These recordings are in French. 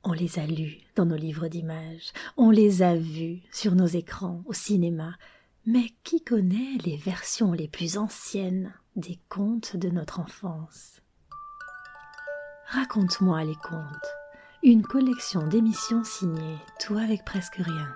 On les a lus dans nos livres d'images, on les a vus sur nos écrans au cinéma, mais qui connaît les versions les plus anciennes des contes de notre enfance? Raconte-moi les contes, une collection d'émissions signées, tout avec presque rien.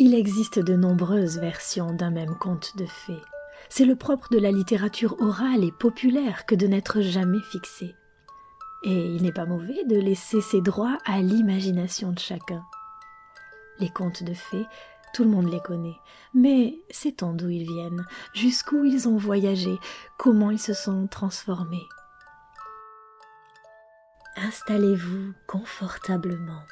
Il existe de nombreuses versions d'un même conte de fées. C'est le propre de la littérature orale et populaire que de n'être jamais fixé. Et il n'est pas mauvais de laisser ses droits à l'imagination de chacun. Les contes de fées, tout le monde les connaît, mais sait-on d'où ils viennent, jusqu'où ils ont voyagé, comment ils se sont transformés? Installez-vous confortablement.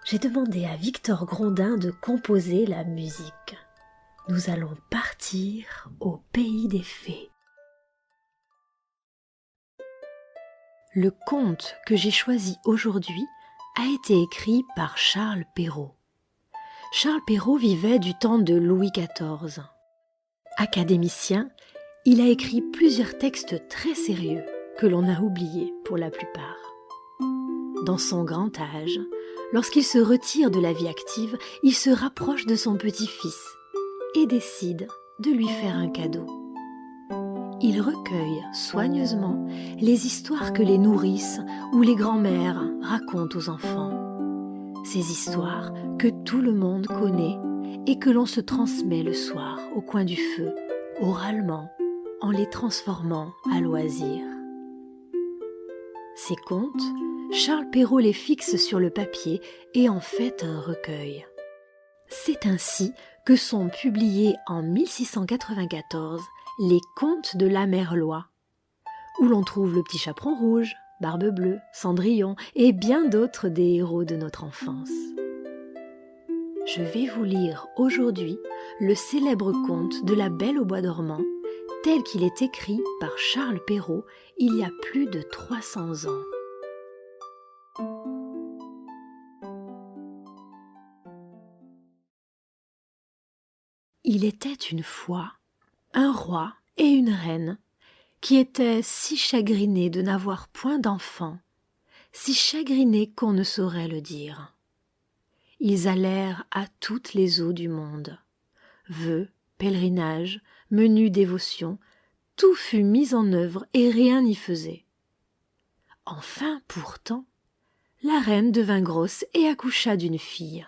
J'ai demandé à Victor Grondin de composer la musique. Nous allons partir au pays des fées. Le conte que j'ai choisi aujourd'hui a été écrit par Charles Perrault. Charles Perrault vivait du temps de Louis XIV. Académicien, il a écrit plusieurs textes très sérieux que l'on a oubliés pour la plupart. Dans son grand âge, lorsqu'il se retire de la vie active, il se rapproche de son petit-fils et décide de lui faire un cadeau. Il recueille soigneusement les histoires que les nourrices ou les grands-mères racontent aux enfants. Ces histoires que tout le monde connaît et que l'on se transmet le soir au coin du feu, oralement, en les transformant à loisir. Ces contes, Charles Perrault les fixe sur le papier et en fait un recueil. C'est ainsi que sont publiés en 1694 les contes de la Merlois, où l'on trouve le petit chaperon rouge, Barbe Bleue, Cendrillon et bien d'autres des héros de notre enfance. Je vais vous lire aujourd'hui le célèbre conte de la Belle au bois dormant, tel qu'il est écrit par Charles Perrault il y a plus de 300 ans. Il était une fois un roi et une reine qui étaient si chagrinés de n'avoir point d'enfants, si chagrinés qu'on ne saurait le dire. Ils allèrent à toutes les eaux du monde. Vœux, pèlerinages, menues dévotions, tout fut mis en œuvre et rien n'y faisait. Enfin, pourtant, la reine devint grosse et accoucha d'une fille.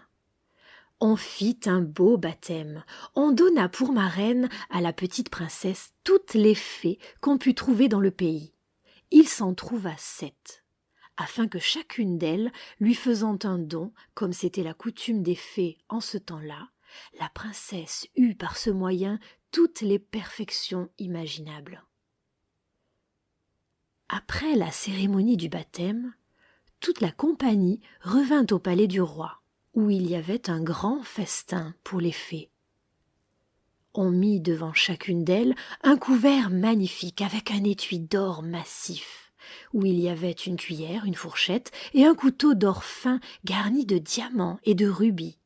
On fit un beau baptême, on donna pour marraine à la petite princesse toutes les fées qu'on put trouver dans le pays. Il s'en trouva 7, afin que chacune d'elles, lui faisant un don, comme c'était la coutume des fées en ce temps-là, la princesse eut par ce moyen toutes les perfections imaginables. Après la cérémonie du baptême, toute la compagnie revint au palais du roi, où il y avait un grand festin pour les fées. On mit devant chacune d'elles un couvert magnifique avec un étui d'or massif, où il y avait une cuillère, une fourchette et un couteau d'or fin garni de diamants et de rubis.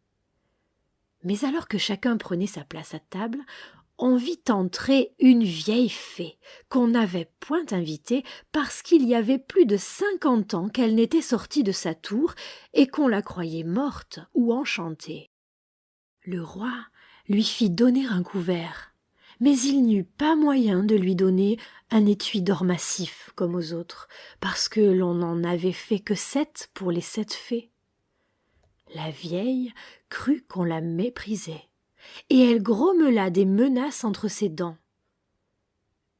Mais alors que chacun prenait sa place à table, on vit entrer une vieille fée qu'on n'avait point invitée parce qu'il y avait plus de 50 ans qu'elle n'était sortie de sa tour et qu'on la croyait morte ou enchantée. Le roi lui fit donner un couvert, mais il n'eut pas moyen de lui donner un étui d'or massif comme aux autres, parce que l'on n'en avait fait que 7 pour les 7 fées. La vieille crut qu'on la méprisait, et elle grommela des menaces entre ses dents.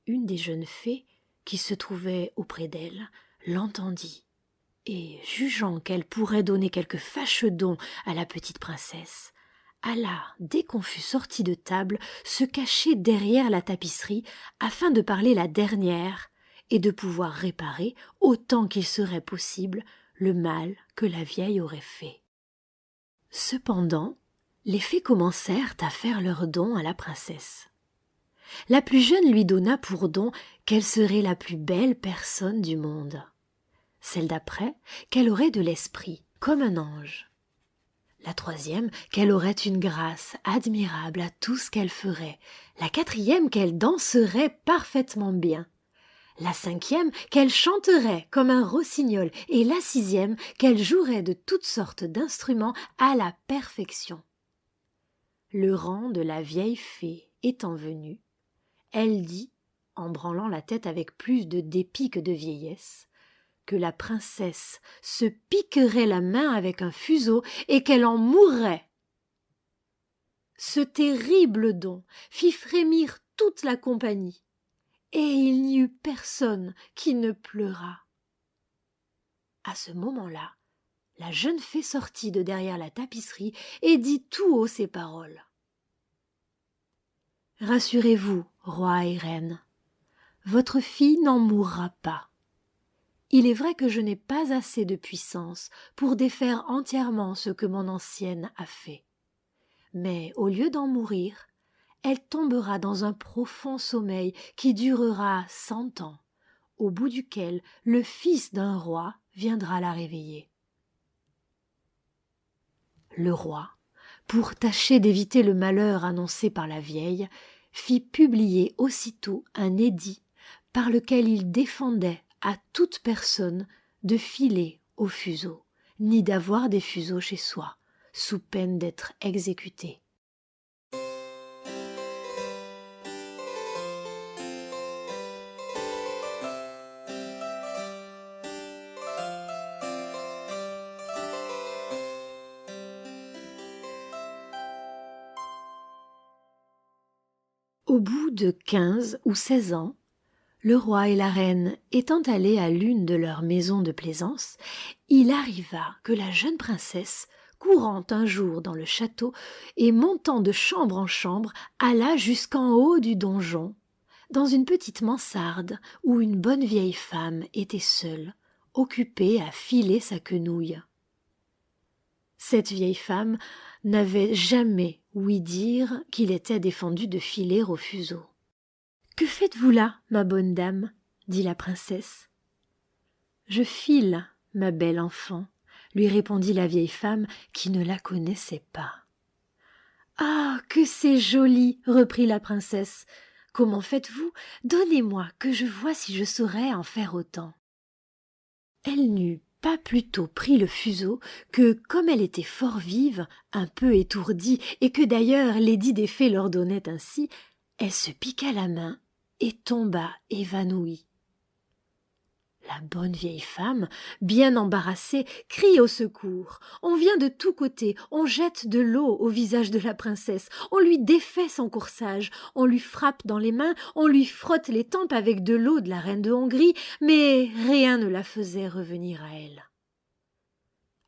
Une des jeunes fées, qui se trouvait auprès d'elle, l'entendit, et, jugeant qu'elle pourrait donner quelque fâcheux don à la petite princesse, alla, dès qu'on fut sorti de table, se cacher derrière la tapisserie, afin de parler la dernière, et de pouvoir réparer, autant qu'il serait possible, le mal que la vieille aurait fait. Cependant, les fées commencèrent à faire leurs dons à la princesse. La plus jeune lui donna pour don qu'elle serait la plus belle personne du monde. Celle d'après, qu'elle aurait de l'esprit, comme un ange. La troisième, qu'elle aurait une grâce admirable à tout ce qu'elle ferait. La quatrième, qu'elle danserait parfaitement bien. La cinquième, qu'elle chanterait comme un rossignol. Et la sixième, qu'elle jouerait de toutes sortes d'instruments à la perfection. Le rang de la vieille fée étant venu, elle dit, en branlant la tête avec plus de dépit que de vieillesse, que la princesse se piquerait la main avec un fuseau et qu'elle en mourrait. Ce terrible don fit frémir toute la compagnie, et il n'y eut personne qui ne pleurât. À ce moment-là, la jeune fée sortit de derrière la tapisserie et dit tout haut ces paroles. « Rassurez-vous, roi et reine, votre fille n'en mourra pas. Il est vrai que je n'ai pas assez de puissance pour défaire entièrement ce que mon ancienne a fait. Mais au lieu d'en mourir, elle tombera dans un profond sommeil qui durera 100 ans, au bout duquel le fils d'un roi viendra la réveiller. » Le roi, pour tâcher d'éviter le malheur annoncé par la vieille, fit publier aussitôt un édit par lequel il défendait à toute personne de filer au fuseau, ni d'avoir des fuseaux chez soi, sous peine d'être exécuté. Au bout de 15 ou 16 ans, le roi et la reine étant allés à l'une de leurs maisons de plaisance, il arriva que la jeune princesse, courant un jour dans le château et montant de chambre en chambre, alla jusqu'en haut du donjon, dans une petite mansarde où une bonne vieille femme était seule, occupée à filer sa quenouille. Cette vieille femme n'avait jamais ouï dire qu'il était défendu de filer au fuseau. « Que faites-vous là, ma bonne dame ?» dit la princesse. « Je file, ma belle enfant, » lui répondit la vieille femme qui ne la connaissait pas. « Ah, que c'est joli !» reprit la princesse. « Comment faites-vous ? Donnez-moi, que je vois si je saurais en faire autant. » Elle n'eut pas plutôt pris le fuseau que, comme elle était fort vive, un peu étourdie, et que d'ailleurs l'édit des fées l'ordonnait ainsi, elle se piqua la main et tomba évanouie. La bonne vieille femme, bien embarrassée, crie au secours. On vient de tous côtés, on jette de l'eau au visage de la princesse, on lui défait son corsage, on lui frappe dans les mains, on lui frotte les tempes avec de l'eau de la reine de Hongrie, mais rien ne la faisait revenir à elle.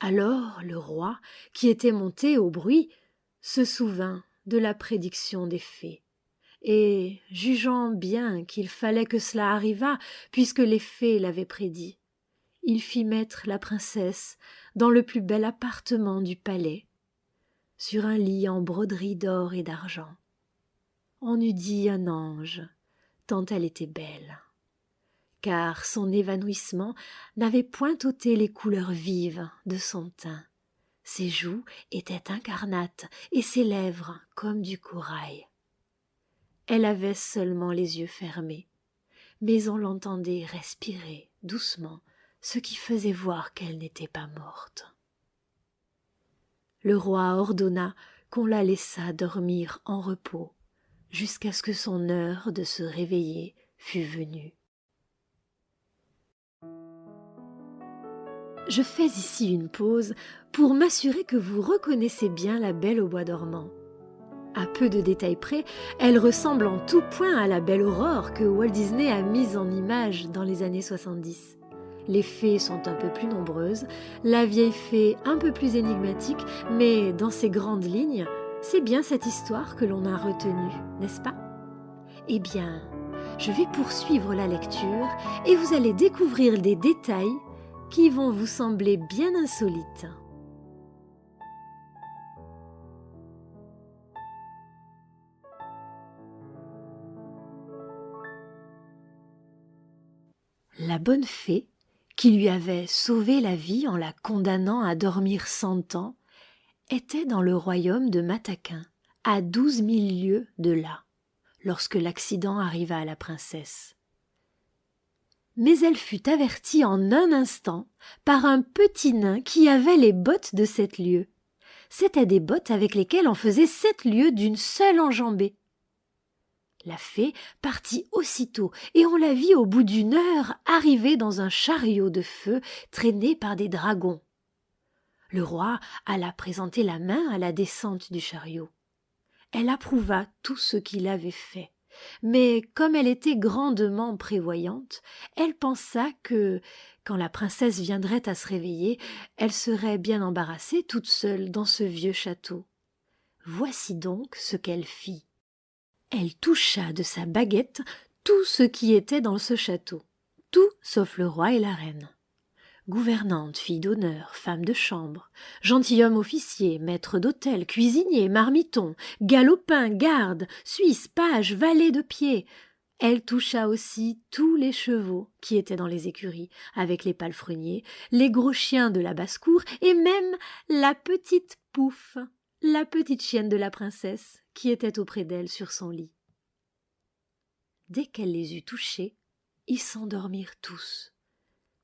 Alors le roi, qui était monté au bruit, se souvint de la prédiction des fées. Et, jugeant bien qu'il fallait que cela arrivât, puisque les fées l'avaient prédit, il fit mettre la princesse dans le plus bel appartement du palais, sur un lit en broderie d'or et d'argent. On eût dit un ange, tant elle était belle, car son évanouissement n'avait point ôté les couleurs vives de son teint. Ses joues étaient incarnates et ses lèvres comme du corail. Elle avait seulement les yeux fermés, mais on l'entendait respirer doucement, ce qui faisait voir qu'elle n'était pas morte. Le roi ordonna qu'on la laissât dormir en repos, jusqu'à ce que son heure de se réveiller fût venue. Je fais ici une pause pour m'assurer que vous reconnaissez bien la Belle au bois dormant. À peu de détails près, elle ressemble en tout point à la Belle Aurore que Walt Disney a mise en image dans les années 70. Les fées sont un peu plus nombreuses, la vieille fée un peu plus énigmatique, mais dans ses grandes lignes, c'est bien cette histoire que l'on a retenue, n'est-ce pas ? Eh bien, je vais poursuivre la lecture et vous allez découvrir des détails qui vont vous sembler bien insolites. La bonne fée, qui lui avait sauvé la vie en la condamnant à dormir 100 ans, était dans le royaume de Mataquin, à 12 000 lieues de là, lorsque l'accident arriva à la princesse. Mais elle fut avertie en un instant par un petit nain qui avait les bottes de 7 lieues. C'étaient des bottes avec lesquelles on faisait 7 lieues d'une seule enjambée. La fée partit aussitôt, et on la vit au bout d'une heure arriver dans un chariot de feu traîné par des dragons. Le roi alla présenter la main à la descente du chariot. Elle approuva tout ce qu'il avait fait, mais comme elle était grandement prévoyante, elle pensa que, quand la princesse viendrait à se réveiller, elle serait bien embarrassée toute seule dans ce vieux château. Voici donc ce qu'elle fit. Elle toucha de sa baguette tout ce qui était dans ce château, tout sauf le roi et la reine. Gouvernante, fille d'honneur, femme de chambre, gentilhomme officier, maître d'hôtel, cuisinier, marmiton, galopin, garde, suisse, page, valet de pied. Elle toucha aussi tous les chevaux qui étaient dans les écuries, avec les palefreniers, les gros chiens de la basse-cour et même la petite Pouffe, la petite chienne de la princesse, qui était auprès d'elle sur son lit. Dès qu'elle les eut touchés, ils s'endormirent tous,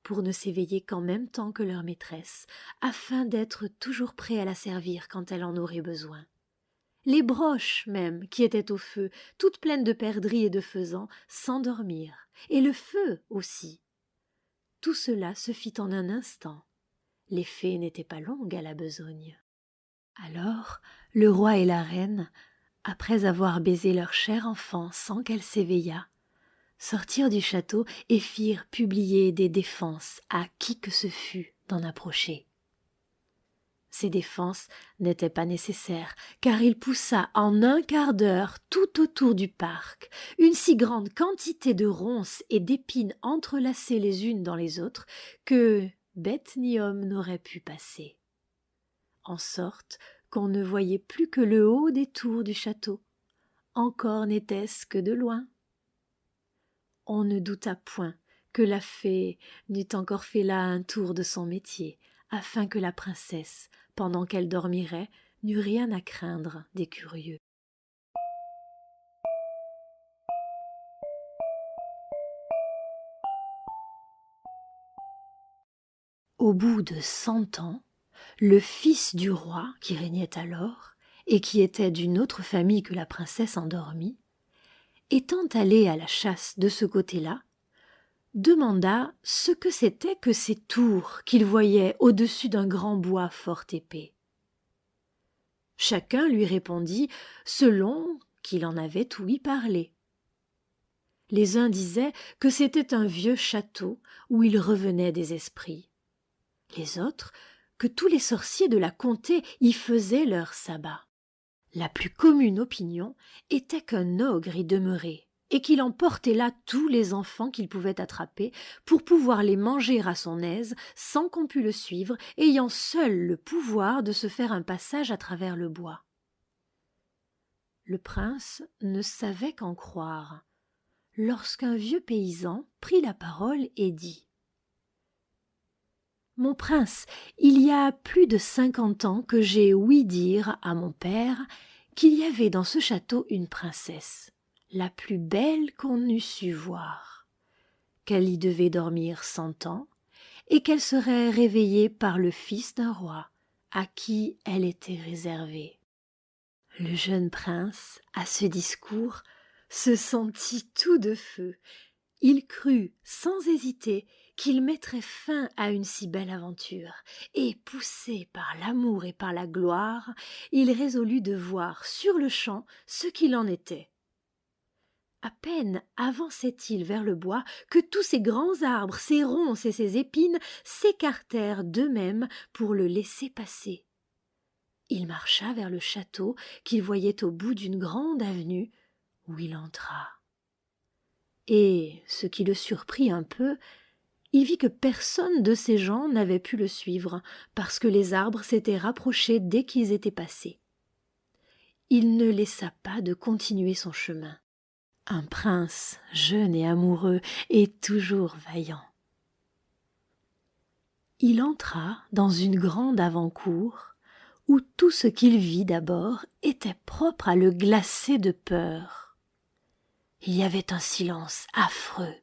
pour ne s'éveiller qu'en même temps que leur maîtresse, afin d'être toujours prêts à la servir quand elle en aurait besoin. Les broches même, qui étaient au feu, toutes pleines de perdrix et de faisans, s'endormirent, et le feu aussi. Tout cela se fit en un instant. Les fées n'étaient pas longues à la besogne. Alors, le roi et la reine, après avoir baisé leur cher enfant sans qu'elle s'éveillât, sortirent du château et firent publier des défenses à qui que ce fût d'en approcher. Ces défenses n'étaient pas nécessaires, car il poussa en un quart d'heure tout autour du parc une si grande quantité de ronces et d'épines entrelacées les unes dans les autres que bête ni homme n'aurait pu passer. En sorte qu'on ne voyait plus que le haut des tours du château. Encore n'était-ce que de loin. On ne douta point que la fée n'eût encore fait là un tour de son métier, afin que la princesse, pendant qu'elle dormirait, n'eût rien à craindre des curieux. Au bout de 100 ans, le fils du roi, qui régnait alors, et qui était d'une autre famille que la princesse endormie, étant allé à la chasse de ce côté-là, demanda ce que c'était que ces tours qu'il voyait au-dessus d'un grand bois fort épais. Chacun lui répondit selon qu'il en avait ouï parler. Les uns disaient que c'était un vieux château où il revenait des esprits. Les autres, que tous les sorciers de la comté y faisaient leur sabbat. La plus commune opinion était qu'un ogre y demeurait, et qu'il emportait là tous les enfants qu'il pouvait attraper pour pouvoir les manger à son aise sans qu'on pût le suivre, ayant seul le pouvoir de se faire un passage à travers le bois. Le prince ne savait qu'en croire, lorsqu'un vieux paysan prit la parole et dit : « Mon prince, il y a plus de 50 ans que j'ai ouï dire à mon père qu'il y avait dans ce château une princesse, la plus belle qu'on eût su voir, qu'elle y devait dormir 100 ans, et qu'elle serait réveillée par le fils d'un roi, à qui elle était réservée. » Le jeune prince, à ce discours, se sentit tout de feu. Il crut, sans hésiter, qu'il mettrait fin à une si belle aventure, et, poussé par l'amour et par la gloire, il résolut de voir sur-le-champ ce qu'il en était. À peine avançait-il vers le bois que tous ces grands arbres, ces ronces et ces épines s'écartèrent d'eux-mêmes pour le laisser passer. Il marcha vers le château qu'il voyait au bout d'une grande avenue, où il entra. Et, ce qui le surprit un peu, il vit que personne de ces gens n'avait pu le suivre, parce que les arbres s'étaient rapprochés dès qu'ils étaient passés. Il ne laissa pas de continuer son chemin. Un prince jeune et amoureux et toujours vaillant. Il entra dans une grande avant-cour, où tout ce qu'il vit d'abord était propre à le glacer de peur. Il y avait un silence affreux.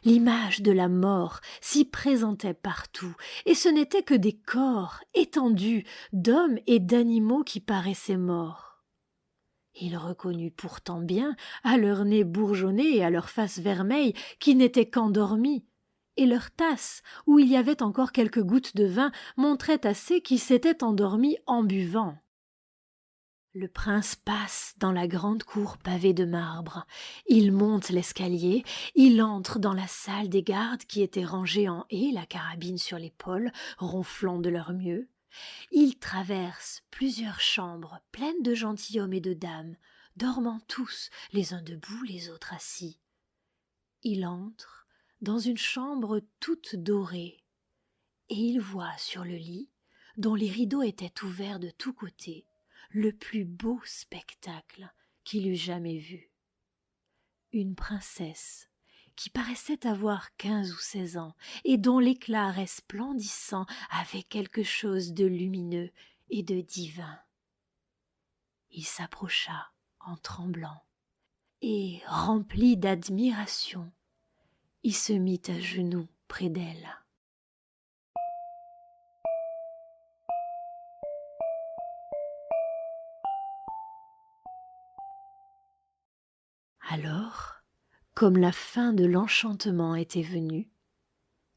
L'image de la mort s'y présentait partout, et ce n'étaient que des corps étendus d'hommes et d'animaux qui paraissaient morts. Il reconnut pourtant bien, à leur nez bourgeonné et à leur face vermeille, qu'ils n'étaient qu'endormis, et leur tasse, où il y avait encore quelques gouttes de vin, montrait assez qu'ils s'étaient endormis en buvant. Le prince passe dans la grande cour pavée de marbre. Il monte l'escalier, il entre dans la salle des gardes qui étaient rangés en haie, la carabine sur l'épaule, ronflant de leur mieux. Il traverse plusieurs chambres pleines de gentilshommes et de dames, dormant tous, les uns debout, les autres assis. Il entre dans une chambre toute dorée, et il voit sur le lit, dont les rideaux étaient ouverts de tous côtés, le plus beau spectacle qu'il eût jamais vu. Une princesse qui paraissait avoir 15 ou 16 ans et dont l'éclat resplendissant avait quelque chose de lumineux et de divin. Il s'approcha en tremblant et, rempli d'admiration, il se mit à genoux près d'elle. Alors, comme la fin de l'enchantement était venue,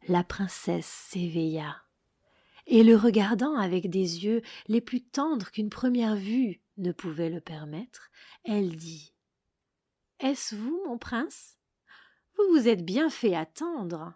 la princesse s'éveilla, et le regardant avec des yeux les plus tendres qu'une première vue ne pouvait le permettre, elle dit : « Est-ce vous, mon prince ? Vous vous êtes bien fait attendre. »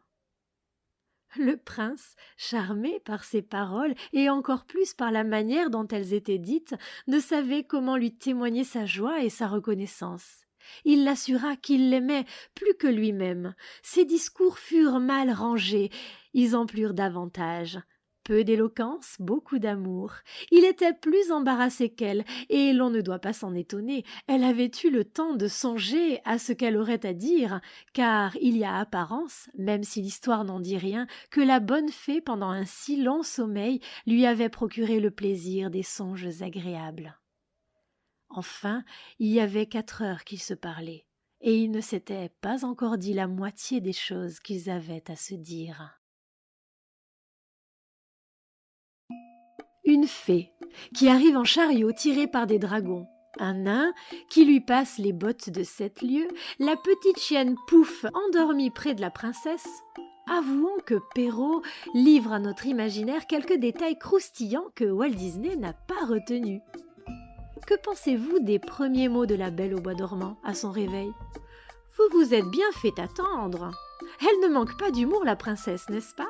Le prince, charmé par ces paroles et encore plus par la manière dont elles étaient dites, ne savait comment lui témoigner sa joie et sa reconnaissance. Il l'assura qu'il l'aimait plus que lui-même. Ses discours furent mal rangés, ils en plurent davantage. Peu d'éloquence, beaucoup d'amour. Il était plus embarrassé qu'elle, et l'on ne doit pas s'en étonner. Elle avait eu le temps de songer à ce qu'elle aurait à dire, car il y a apparence, même si l'histoire n'en dit rien, que la bonne fée, pendant un si long sommeil, lui avait procuré le plaisir des songes agréables. Enfin, il y avait 4 heures qu'ils se parlaient, et ils ne s'étaient pas encore dit la moitié des choses qu'ils avaient à se dire. Une fée qui arrive en chariot tiré par des dragons, un nain qui lui passe les bottes de 7 lieues, la petite chienne Pouf endormie près de la princesse. Avouons que Perrault livre à notre imaginaire quelques détails croustillants que Walt Disney n'a pas retenus. Que pensez-vous des premiers mots de la Belle au bois dormant à son réveil ? Vous vous êtes bien fait attendre. Elle ne manque pas d'humour, la princesse, n'est-ce pas ?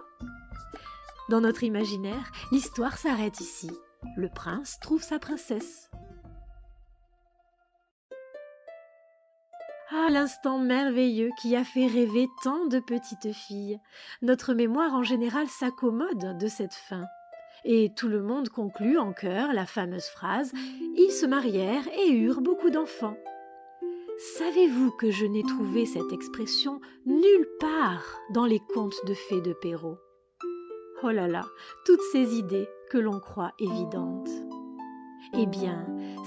Dans notre imaginaire, l'histoire s'arrête ici. Le prince trouve sa princesse. Ah, l'instant merveilleux qui a fait rêver tant de petites filles. Notre mémoire en général s'accommode de cette fin. Et tout le monde conclut en chœur la fameuse phrase « Ils se marièrent et eurent beaucoup d'enfants ». Savez-vous que je n'ai trouvé cette expression nulle part dans les contes de fées de Perrault ? Oh là là, toutes ces idées que l'on croit évidentes. Eh bien,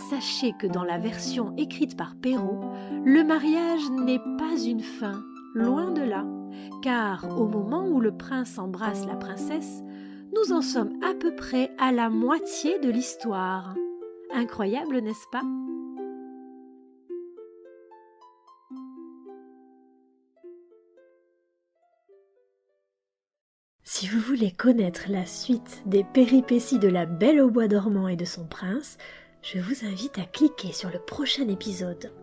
sachez que dans la version écrite par Perrault, le mariage n'est pas une fin, loin de là, car au moment où le prince embrasse la princesse, nous en sommes à peu près à la moitié de l'histoire. Incroyable, n'est-ce pas ? Si vous voulez connaître la suite des péripéties de la Belle au bois dormant et de son prince, je vous invite à cliquer sur le prochain épisode.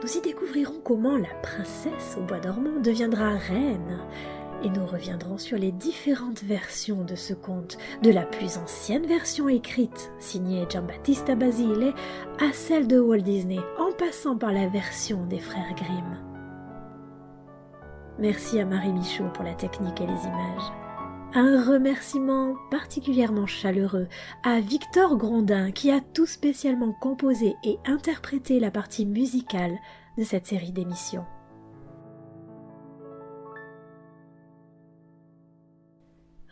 Nous y découvrirons comment la princesse au bois dormant deviendra reine, et nous reviendrons sur les différentes versions de ce conte, de la plus ancienne version écrite, signée Giambattista Basile, à celle de Walt Disney, en passant par la version des frères Grimm. Merci à Marie Michaud pour la technique et les images. Un remerciement particulièrement chaleureux à Victor Grondin qui a tout spécialement composé et interprété la partie musicale de cette série d'émissions.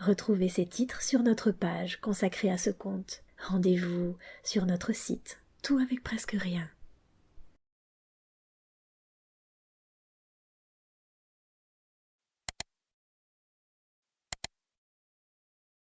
Retrouvez ces titres sur notre page consacrée à ce conte. rendez-vous sur notre site, tout avec presque rien.